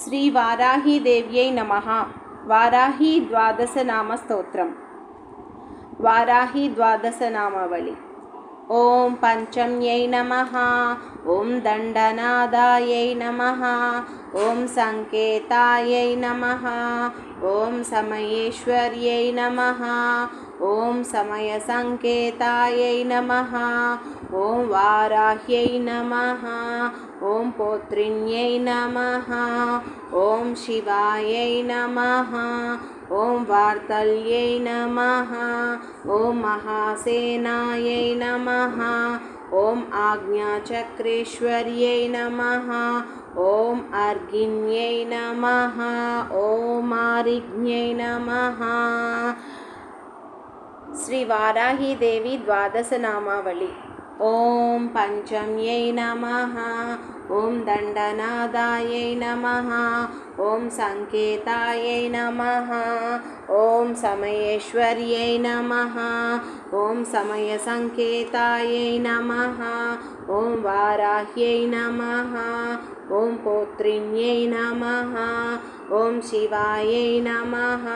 శ్రీ వారాహీదేవ్యై నమః. వారాహీ ద్వాదశనామ స్తోత్రం. వారాహీ ద్వాదశనామావళి. ఓం పంచమ్యై నమః. ఓం దండనాదాయై నమః. ఓం సంకేతాయై నమః. ఓం సమయేశ్వర్యై నమః. ఓం సమయ సంకేతాయై నమః. ఓం వారాహ్యై నమః. ఓం పౌత్రిణ్యై నమః. ఓం శివాయై నమః. ఓం వార్తల్యై నమః. ఓం మహాసేనాయై నమః. ఓం ఆజ్ఞాచక్రేశ్వర్యై నమః. ఓం అర్ఘిన్యై నమః. ఓం ఆరిజ్ఞై నమః. శ్రీ వారాహీదేవి ద్వాదశనామావళి. ఓం పంచమ్యై నమః. ఓం దండనాదాయై నమః. ఓం సంకేతాయై నమః. ఓం సమయేశ్వర్యై నమః. ఓం సమయ సంకేతాయై నమః. ఓం వారాహ్యై నమః. ఓం పౌత్రిణ్యై నమః. ఓం శివాయై నమః.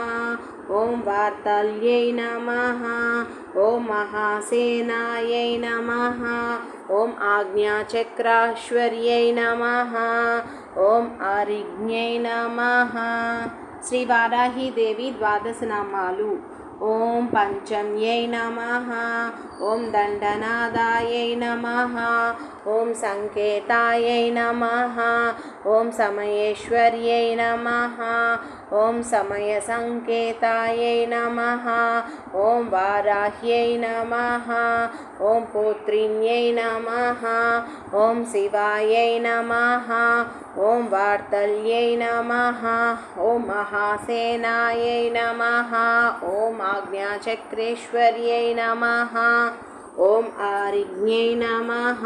ఓం వార్తల్యై నమః. ఓం మహాసేనాయై నమః. ఓం ఆజ్ఞాచక్రేశ్వర్యై నమః. ఓం ఆరిజ్ఞై నమః. శ్రీ వారాహీదేవి ద్వాదశనామాలు. ఓం పంచమ్యై నమః. ఓం దండనాదాయై నమః. ఓం సంకేతాయై నమః. ఓం సమయేశ్వర్యై నమః. ఓం సమయ సంకేతాయై నమః. ఓం వారాహ్యై నమః. ఓం పౌత్రిణ్యై నమః. ఓం శివాయై నమః. ఓం వార్తల్యై నమః. ఓం మహాసేనాయై నమః. ఓం ఆజ్ఞాచక్రేశ్వర్యై నమః. ఓం ఆరిజ్ఞై నమః.